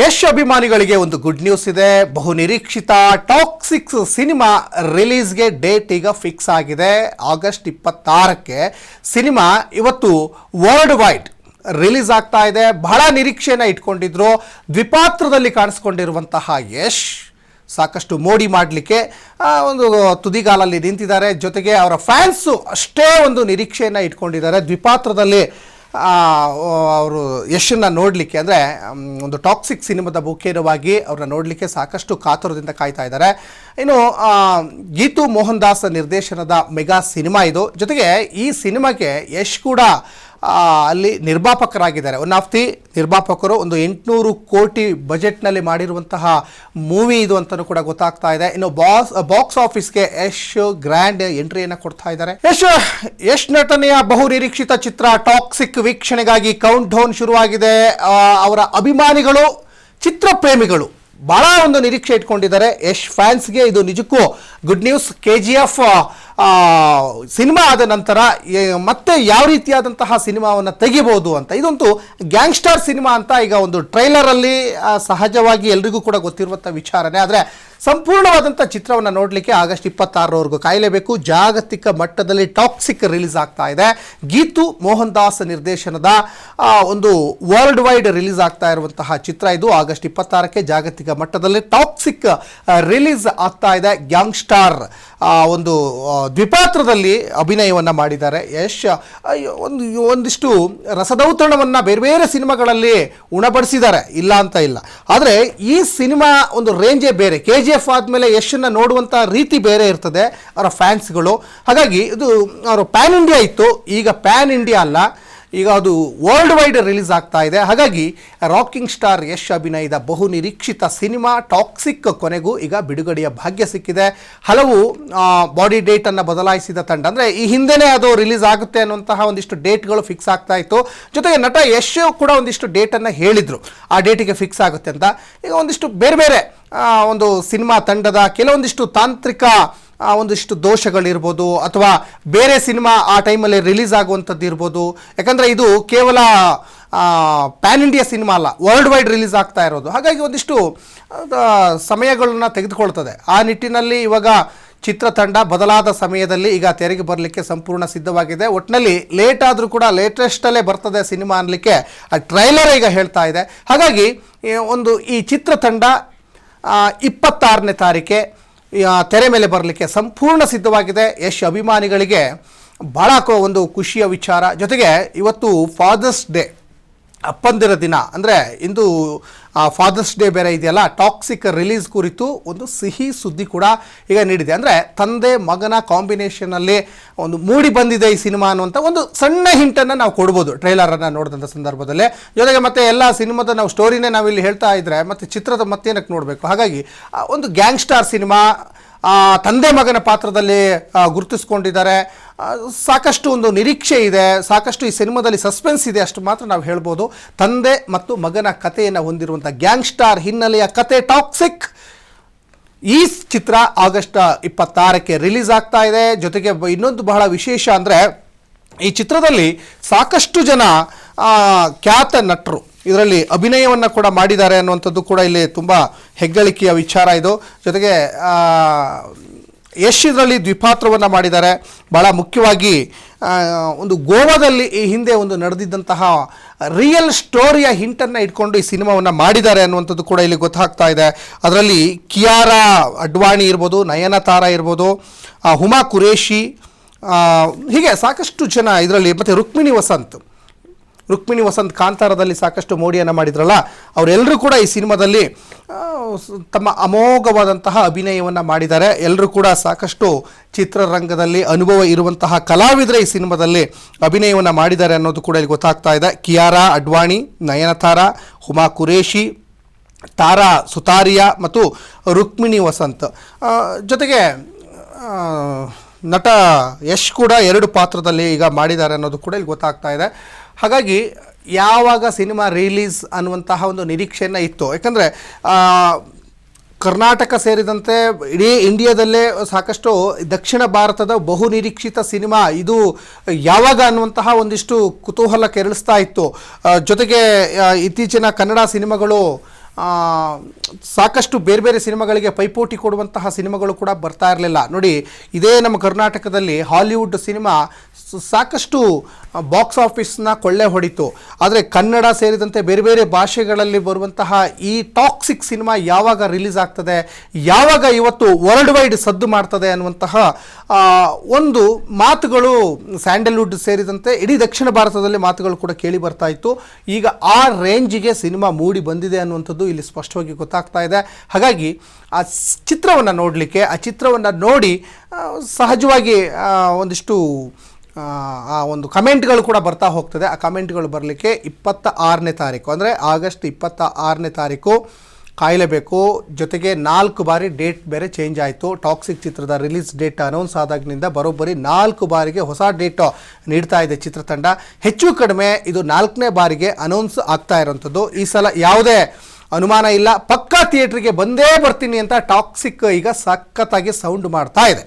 ಯಶ್ ಅಭಿಮಾನಿಗಳಿಗೆ ಒಂದು good news ಇದೆ. ಬಹು ನಿರೀಕ್ಷಿತ ಟಾಕ್ಸಿಕ್ ಸಿನಿಮಾ ರಿಲೀಸ್ಗೆ ಡೇಟ್ ಈಗ ಫಿಕ್ಸ್ ಆಗಿದೆ. ಆಗಸ್ಟ್ 26ಕ್ಕೆ ಸಿನಿಮಾ ಇವತ್ತು ವರ್ಲ್ಡ್ ವೈಡ್ ರಿಲೀಸ್ ಆಗ್ತಾ ಇದೆ. ಬಹಳ ನಿರೀಕ್ಷೆಯನ್ನು ಇಟ್ಕೊಂಡಿದ್ರು. ದ್ವಿಪಾತ್ರದಲ್ಲಿ ಕಾಣಿಸ್ಕೊಂಡಿರುವಂತಹ ಯಶ್ ಸಾಕಷ್ಟು ಮೋಡಿ ಮಾಡಲಿಕ್ಕೆ ಒಂದು ತುದಿಗಾಲಲ್ಲಿ ನಿಂತಿದ್ದಾರೆ. ಜೊತೆಗೆ ಅವರ ಫ್ಯಾನ್ಸು ಅಷ್ಟೇ ಒಂದು ನಿರೀಕ್ಷೆಯನ್ನು ಇಟ್ಕೊಂಡಿದ್ದಾರೆ. ದ್ವಿಪಾತ್ರದಲ್ಲಿ ಅವರು ಯಶನ್ನು ನೋಡಲಿಕ್ಕೆ, ಅಂದರೆ ಒಂದು ಟಾಕ್ಸಿಕ್ ಸಿನಿಮಾದ ಮುಖೇನವಾಗಿ ಅವ್ರನ್ನ ನೋಡಲಿಕ್ಕೆ ಸಾಕಷ್ಟು ಕಾತುರದಿಂದ ಕಾಯ್ತಾ ಇದ್ದಾರೆ. ಇನ್ನು ಗೀತು ಮೋಹನ್ ದಾಸ್ ನಿರ್ದೇಶನದ ಮೆಗಾ ಸಿನಿಮಾ ಇದು. ಜೊತೆಗೆ ಈ ಸಿನಿಮಾಗೆ ಯಶ್ ಕೂಡ ಅಲ್ಲಿ ನಿರ್ಮಾಪಕರಾಗಿದ್ದಾರೆ. ಒನ್ ಆಫ್ ದಿ ನಿರ್ಮಾಪಕರು. ಒಂದು 800 ಕೋಟಿ ಬಜೆಟ್ನಲ್ಲಿ ಮಾಡಿರುವಂತಹ ಮೂವಿ ಇದು ಅಂತಲೂ ಕೂಡ ಗೊತ್ತಾಗ್ತಾ ಇದೆ. ಇನ್ನು ಬಾಕ್ಸ್ ಆಫೀಸ್ಗೆ ಯಶ್ ಗ್ರ್ಯಾಂಡ್ ಎಂಟ್ರಿಯನ್ನು ಕೊಡ್ತಾ ಇದ್ದಾರೆ. ಯಶ್ ನಟನೆಯ ಬಹು ನಿರೀಕ್ಷಿತ ಚಿತ್ರ ಟಾಕ್ಸಿಕ್ ವೀಕ್ಷಣೆಗಾಗಿ ಕೌಂಟ್ ಡೌನ್ ಶುರುವಾಗಿದೆ. ಅವರ ಅಭಿಮಾನಿಗಳು, ಚಿತ್ರಪ್ರೇಮಿಗಳು ಬಹಳ ಒಂದು ನಿರೀಕ್ಷೆ ಇಟ್ಕೊಂಡಿದ್ದಾರೆ. ಯಶ್ ಫ್ಯಾನ್ಸ್ಗೆ ಇದು ನಿಜಕ್ಕೂ ಗುಡ್ ನ್ಯೂಸ್. KGF ಸಿನಿಮಾ ಆದ ನಂತರ ಮತ್ತೆ ಯಾವ ರೀತಿಯಾದಂತಹ ಸಿನಿಮಾವನ್ನು ತೆಗಿಬೋದು ಅಂತ, ಇದೊಂದು ಗ್ಯಾಂಗ್ಸ್ಟರ್ ಸಿನಿಮಾ ಅಂತ ಈಗ ಒಂದು ಟ್ರೈಲರಲ್ಲಿ ಸಹಜವಾಗಿ ಎಲ್ರಿಗೂ ಕೂಡ ಗೊತ್ತಿರುವಂಥ ವಿಚಾರನೇ. ಆದರೆ ಸಂಪೂರ್ಣವಾದಂಥ ಚಿತ್ರವನ್ನು ನೋಡಲಿಕ್ಕೆ ಆಗಸ್ಟ್ 26ರವರೆಗೂ ಕಾಯಲೇಬೇಕು. ಜಾಗತಿಕ ಮಟ್ಟದಲ್ಲಿ ಟಾಕ್ಸಿಕ್ ರಿಲೀಸ್ ಆಗ್ತಾ ಇದೆ. ಗೀತು ಮೋಹನ್ ದಾಸ್ ನಿರ್ದೇಶನದ ಒಂದು ವರ್ಲ್ಡ್ ವೈಡ್ ರಿಲೀಸ್ ಆಗ್ತಾ ಇರುವಂತಹ ಚಿತ್ರ ಇದು. ಆಗಸ್ಟ್ 26ಕ್ಕೆ ಜಾಗತಿಕ ಮಟ್ಟದಲ್ಲಿ ಟಾಕ್ಸಿಕ್ ರಿಲೀಸ್ ಆಗ್ತಾ ಇದೆ. ಗ್ಯಾಂಗ್ಸ್ಟಾರ್ ಒಂದು ದ್ವಿಪಾತ್ರದಲ್ಲಿ ಅಭಿನಯವನ್ನು ಮಾಡಿದ್ದಾರೆ ಯಶ್. ಒಂದಿಷ್ಟು ರಸದೌತಣವನ್ನು ಬೇರೆ ಬೇರೆ ಸಿನಿಮಾಗಳಲ್ಲಿ ಉಣಬಡಿಸಿದ್ದಾರೆ, ಇಲ್ಲ ಅಂತ ಇಲ್ಲ. ಆದರೆ ಈ ಸಿನಿಮಾ ಒಂದು ರೇಂಜೇ ಬೇರೆ. KGF ಆದಮೇಲೆ ಯಶನ್ನು ನೋಡುವಂಥ ರೀತಿ ಬೇರೆ ಇರ್ತದೆ ಅವರ ಫ್ಯಾನ್ಸ್ಗಳು. ಹಾಗಾಗಿ ಇದು ಅವರು ಪ್ಯಾನ್ ಇಂಡಿಯಾ ಇತ್ತು, ಈಗ ಪ್ಯಾನ್ ಇಂಡಿಯಾ ಅಲ್ಲ, ಈಗ ಅದು ವರ್ಲ್ಡ್ ವೈಡ್ ರಿಲೀಸ್ ಆಗ್ತಾ ಇದೆ. ಹಾಗಾಗಿ ರಾಕಿಂಗ್ ಸ್ಟಾರ್ ಯಶ್ ಅಭಿನಯದ ಬಹು ನಿರೀಕ್ಷಿತ ಸಿನಿಮಾ ಟಾಕ್ಸಿಕ್ ಕೊನೆಗೂ ಈಗ ಬಿಡುಗಡೆಯ ಭಾಗ್ಯ ಸಿಕ್ಕಿದೆ. ಹಲವು ಬಾಡಿ ಡೇಟನ್ನು ಬದಲಾಯಿಸಿದ ತಂಡ, ಅಂದರೆ ಈ ಹಿಂದೆನೇ ಅದು ರಿಲೀಸ್ ಆಗುತ್ತೆ ಅನ್ನುವಂತಹ ಒಂದಿಷ್ಟು ಡೇಟ್ಗಳು ಫಿಕ್ಸ್ ಆಗ್ತಾ ಇತ್ತು. ಜೊತೆಗೆ ನಟ ಯಶ್ ಕೂಡ ಒಂದಿಷ್ಟು ಡೇಟನ್ನು ಹೇಳಿದರು, ಆ ಡೇಟಿಗೆ ಫಿಕ್ಸ್ ಆಗುತ್ತೆ ಅಂತ. ಈಗ ಒಂದಿಷ್ಟು ಬೇರೆ ಬೇರೆ ಒಂದು ಸಿನಿಮಾ ತಂಡದ ಕೆಲವೊಂದಿಷ್ಟು ತಾಂತ್ರಿಕ ಒಂದಿಷ್ಟು ದೋಷಗಳಿರ್ಬೋದು, ಅಥವಾ ಬೇರೆ ಸಿನಿಮಾ ಆ ಟೈಮಲ್ಲಿ ರಿಲೀಸ್ ಆಗುವಂಥದ್ದು ಇರ್ಬೋದು. ಯಾಕಂದರೆ ಇದು ಕೇವಲ ಪ್ಯಾನ್ ಇಂಡಿಯಾ ಸಿನಿಮಾ ಅಲ್ಲ, ವರ್ಲ್ಡ್ ವೈಡ್ ರಿಲೀಸ್ ಆಗ್ತಾ ಇರೋದು. ಹಾಗಾಗಿ ಒಂದಿಷ್ಟು ಸಮಯಗಳನ್ನ ತೆಗೆದುಕೊಳ್ತದೆ. ಆ ನಿಟ್ಟಿನಲ್ಲಿ ಇವಾಗ ಚಿತ್ರತಂಡ ಬದಲಾದ ಸಮಯದಲ್ಲಿ ಈಗ ತೆರೆಗೆ ಬರಲಿಕ್ಕೆ ಸಂಪೂರ್ಣ ಸಿದ್ಧವಾಗಿದೆ. ಒಟ್ಟಿನಲ್ಲಿ ಲೇಟ್ ಆದರೂ ಕೂಡ ಲೇಟೆಸ್ಟಲ್ಲೇ ಬರ್ತದೆ ಸಿನಿಮಾ ಅನ್ನಲಿಕ್ಕೆ ಆ ಟ್ರೈಲರ್ ಈಗ ಹೇಳ್ತಾ ಇದೆ. ಹಾಗಾಗಿ ಈ ಚಿತ್ರತಂಡ 26ನೇ ತಾರೀಕೆ ತೆರೆ ಮೇಲೆ ಬರಲಿಕ್ಕೆ ಸಂಪೂರ್ಣ ಸಿದ್ಧವಾಗಿದೆ. ಯಶ್ ಅಭಿಮಾನಿಗಳಿಗೆ ಭಾಳ ಒಂದು ಖುಷಿಯ ವಿಚಾರ. ಜೊತೆಗೆ ಇವತ್ತು ಫಾದರ್ಸ್ ಡೇ, ಅಪ್ಪಂದಿರ ದಿನ. ಅಂದರೆ ಇಂದು ಫಾದರ್ಸ್ ಡೇ ಬೇರೆ ಇದೆಯಲ್ಲ. ಟಾಕ್ಸಿಕ್ ರಿಲೀಸ್ ಕುರಿತು ಒಂದು ಸಿಹಿ ಸುದ್ದಿ ಕೂಡ ಈಗ ನೀಡಿದೆ. ಅಂದರೆ ತಂದೆ ಮಗನ ಕಾಂಬಿನೇಷನಲ್ಲಿ ಒಂದು ಮೂಡಿ ಬಂದಿದೆ ಈ ಸಿನಿಮಾ ಅನ್ನುವಂಥ ಒಂದು ಸಣ್ಣ ಹಿಂಟನ್ನು ನಾವು ಕೊಡ್ಬೋದು ಟ್ರೈಲರನ್ನು ನೋಡಿದಂಥ ಸಂದರ್ಭದಲ್ಲೇ. ಜೊತೆಗೆ ಮತ್ತೆ ಎಲ್ಲ ಸಿನಿಮಾದ ನಾವು ಸ್ಟೋರಿನೇ ನಾವಿಲ್ಲಿ ಹೇಳ್ತಾ ಇದ್ದರೆ ಮತ್ತು ಚಿತ್ರದ ಮತ್ತೇನಕ್ಕೆ ನೋಡಬೇಕು. ಹಾಗಾಗಿ ಒಂದು ಗ್ಯಾಂಗ್ಸ್ಟಾರ್ ಸಿನಿಮಾ, ತಂದೆ ಮಗನ ಪಾತ್ರದಲ್ಲಿ ಗುರುತಿಸ್ಕೊಂಡಿದ್ದಾರೆ. ಸಾಕಷ್ಟು ಒಂದು ನಿರೀಕ್ಷೆ ಇದೆ, ಸಾಕಷ್ಟು ಈ ಸಿನಿಮಾದಲ್ಲಿ ಸಸ್ಪೆನ್ಸ್ ಇದೆ, ಅಷ್ಟು ಮಾತ್ರ ನಾವು ಹೇಳ್ಬೋದು. ತಂದೆ ಮತ್ತು ಮಗನ ಕಥೆಯನ್ನು ಹೊಂದಿರುವಂಥ ಗ್ಯಾಂಗ್ಸ್ಟಾರ್ ಹಿನ್ನೆಲೆಯ ಕತೆ ಟಾಕ್ಸಿಕ್. ಈ ಚಿತ್ರ ಆಗಸ್ಟ್ 26ಕ್ಕೆ ರಿಲೀಸ್ ಆಗ್ತಾ ಇದೆ. ಜೊತೆಗೆ ಇನ್ನೊಂದು ಬಹಳ ವಿಶೇಷ ಅಂದರೆ ಈ ಚಿತ್ರದಲ್ಲಿ ಸಾಕಷ್ಟು ಜನ ಖ್ಯಾತ ನಟರು ಇದರಲ್ಲಿ ಅಭಿನಯವನ್ನು ಕೂಡ ಮಾಡಿದ್ದಾರೆ ಅನ್ನುವಂಥದ್ದು ಕೂಡ ಇಲ್ಲಿ ತುಂಬ ಹೆಗ್ಗಳಿಕೆಯ ವಿಚಾರ ಇದು. ಜೊತೆಗೆ ಯಶ್ ಇದರಲ್ಲಿ ದ್ವಿಪಾತ್ರವನ್ನು ಮಾಡಿದ್ದಾರೆ. ಭಾಳ ಮುಖ್ಯವಾಗಿ ಒಂದು ಗೋವಾದಲ್ಲಿ ಈ ಹಿಂದೆ ಒಂದು ನಡೆದಿದ್ದಂತಹ ರಿಯಲ್ ಸ್ಟೋರಿಯ ಹಿಂಟನ್ನು ಇಟ್ಕೊಂಡು ಈ ಸಿನಿಮಾವನ್ನು ಮಾಡಿದ್ದಾರೆ ಅನ್ನುವಂಥದ್ದು ಕೂಡ ಇಲ್ಲಿ ಗೊತ್ತಾಗ್ತಾ ಇದೆ. ಅದರಲ್ಲಿ ಕಿಯಾರಾ ಅಡ್ವಾಣಿ ಇರ್ಬೋದು, ನಯನತಾರಾ ಇರ್ಬೋದು, ಹುಮಾ ಕುರೇಶಿ, ಹೀಗೆ ಸಾಕಷ್ಟು ಜನ ಇದರಲ್ಲಿ, ಮತ್ತು ರುಕ್ಮಿಣಿ ವಸಂತ್ ಕಾಂತಾರದಲ್ಲಿ ಸಾಕಷ್ಟು ಮೋಡಿಯನ್ನು ಮಾಡಿದ್ರಲ್ಲ, ಅವರೆಲ್ಲರೂ ಕೂಡ ಈ ಸಿನಿಮಾದಲ್ಲಿ ತಮ್ಮ ಅಮೋಘವಾದಂತಹ ಅಭಿನಯವನ್ನು ಮಾಡಿದ್ದಾರೆ. ಎಲ್ಲರೂ ಕೂಡ ಸಾಕಷ್ಟು ಚಿತ್ರರಂಗದಲ್ಲಿ ಅನುಭವ ಇರುವಂತಹ ಕಲಾವಿದರೆ ಈ ಸಿನಿಮಾದಲ್ಲಿ ಅಭಿನಯವನ್ನು ಮಾಡಿದ್ದಾರೆ ಅನ್ನೋದು ಕೂಡ ಇಲ್ಲಿ ಗೊತ್ತಾಗ್ತಾ ಇದೆ. ಕಿಯಾರಾ ಅಡ್ವಾಣಿ, ನಯನತಾರಾ, ಹುಮಾ ಕುರೇಶಿ, ತಾರಾ ಸುತಾರಿಯಾ ಮತ್ತು ರುಕ್ಮಿಣಿ ವಸಂತ್. ಜೊತೆಗೆ ನಟ ಯಶ್ ಕೂಡ 2 ಪಾತ್ರದಲ್ಲಿ ಈಗ ಮಾಡಿದ್ದಾರೆ ಅನ್ನೋದು ಕೂಡ ಇಲ್ಲಿ ಗೊತ್ತಾಗ್ತಾ ಇದೆ. ಹಾಗಾಗಿ ಯಾವಾಗ ಸಿನಿಮಾ ರಿಲೀಸ್ ಅನ್ನುವಂತಹ ಒಂದು ನಿರೀಕ್ಷೆಯನ್ನು ಇತ್ತು. ಯಾಕಂದರೆ ಕರ್ನಾಟಕ ಸೇರಿದಂತೆ ಇಡೀ ಇಂಡಿಯಾದಲ್ಲೇ ಸಾಕಷ್ಟು ದಕ್ಷಿಣ ಭಾರತದ ಬಹು ನಿರೀಕ್ಷಿತ ಸಿನಿಮಾ ಇದು ಯಾವಾಗ ಅನ್ನುವಂತಹ ಒಂದಿಷ್ಟು ಕುತೂಹಲ ಕೆರಳಿಸ್ತಾ ಇತ್ತು. ಜೊತೆಗೆ ಇತ್ತೀಚಿನ ಕನ್ನಡ ಸಿನಿಮಾಗಳು ಸಾಕಷ್ಟು ಬೇರೆ ಬೇರೆ ಸಿನಿಮಾಗಳಿಗೆ ಪೈಪೋಟಿ ಕೊಡುವಂತಹ ಸಿನಿಮಾಗಳು ಕೂಡ ಬರ್ತಾ ಇರಲಿಲ್ಲ. ನೋಡಿ, ಇದೇ ನಮ್ಮ ಕರ್ನಾಟಕದಲ್ಲಿ ಹಾಲಿವುಡ್ ಸಿನಿಮಾ ಸಾಕಷ್ಟು ಬಾಕ್ಸ್ ಆಫೀಸ್ನ ಕೊಳ್ಳೆ ಹೊಡಿತು. ಆದರೆ ಕನ್ನಡ ಸೇರಿದಂತೆ ಬೇರೆ ಬೇರೆ ಭಾಷೆಗಳಲ್ಲಿ ಬರುವಂತಹ ಈ ಟಾಕ್ಸಿಕ್ ಸಿನಿಮಾ ಯಾವಾಗ ರಿಲೀಸ್ ಆಗ್ತದೆ, ಯಾವಾಗ ಇವತ್ತು ವರ್ಲ್ಡ್ ವೈಡ್ ಸದ್ದು ಮಾಡ್ತದೆ ಅನ್ನುವಂತಹ ಒಂದು ಮಾತುಗಳು ಸ್ಯಾಂಡಲ್ವುಡ್ ಸೇರಿದಂತೆ ಇಡೀ ದಕ್ಷಿಣ ಭಾರತದಲ್ಲಿ ಮಾತುಗಳು ಕೂಡ ಕೇಳಿ ಬರ್ತಾ ಇತ್ತು. ಈಗ ಆ ರೇಂಜಿಗೆ ಸಿನಿಮಾ ಮೂಡಿ ಬಂದಿದೆ ಅನ್ನುವಂಥದ್ದು ಇಲ್ಲಿ ಸ್ಪಷ್ಟವಾಗಿ ಗೊತ್ತಾಗ್ತಾ ಇದೆ. ಹಾಗಾಗಿ ಆ ಚಿತ್ರವನ್ನು ನೋಡಲಿಕ್ಕೆ, ಆ ಚಿತ್ರವನ್ನು ನೋಡಿ ಸಹಜವಾಗಿ ಒಂದಿಷ್ಟು ಆ ಒಂದು ಕಮೆಂಟ್ಗಳು ಕೂಡ ಬರ್ತಾ ಹೋಗ್ತದೆ. ಆ ಕಮೆಂಟ್ಗಳು ಬರಲಿಕ್ಕೆ 26ನೇ ತಾರೀಕು ಅಂದರೆ ಆಗಸ್ಟ್ 26ನೇ ತಾರೀಕು ಕಾಯಲೇಬೇಕು. ಜೊತೆಗೆ 4 ಬಾರಿ ಡೇಟ್ ಬೇರೆ ಚೇಂಜ್ ಆಯಿತು. ಟಾಕ್ಸಿಕ್ ಚಿತ್ರದ ರಿಲೀಸ್ ಡೇಟ್ ಅನೌನ್ಸ್ ಆದಾಗಿನಿಂದ ಬರೋಬ್ಬರಿ 4 ಬಾರಿಗೆ ಹೊಸ ಡೇಟ್ ನೀಡ್ತಾ ಇದೆ ಚಿತ್ರತಂಡ. ಹೆಚ್ಚು ಕಡಿಮೆ ಇದು 4ನೇ ಬಾರಿಗೆ ಅನೌನ್ಸ್ ಆಗ್ತಾ ಇರೋಂಥದ್ದು. ಈ ಸಲ ಯಾವುದೇ ಅನುಮಾನ ಇಲ್ಲ, ಪಕ್ಕಾ ಥಿಯೇಟ್ರಿಗೆ ಬಂದೇ ಬರ್ತೀನಿ ಅಂತ ಟಾಕ್ಸಿಕ್ ಈಗ ಸಖತ್ತಾಗಿ ಸೌಂಡ್ ಮಾಡ್ತಾ ಇದೆ.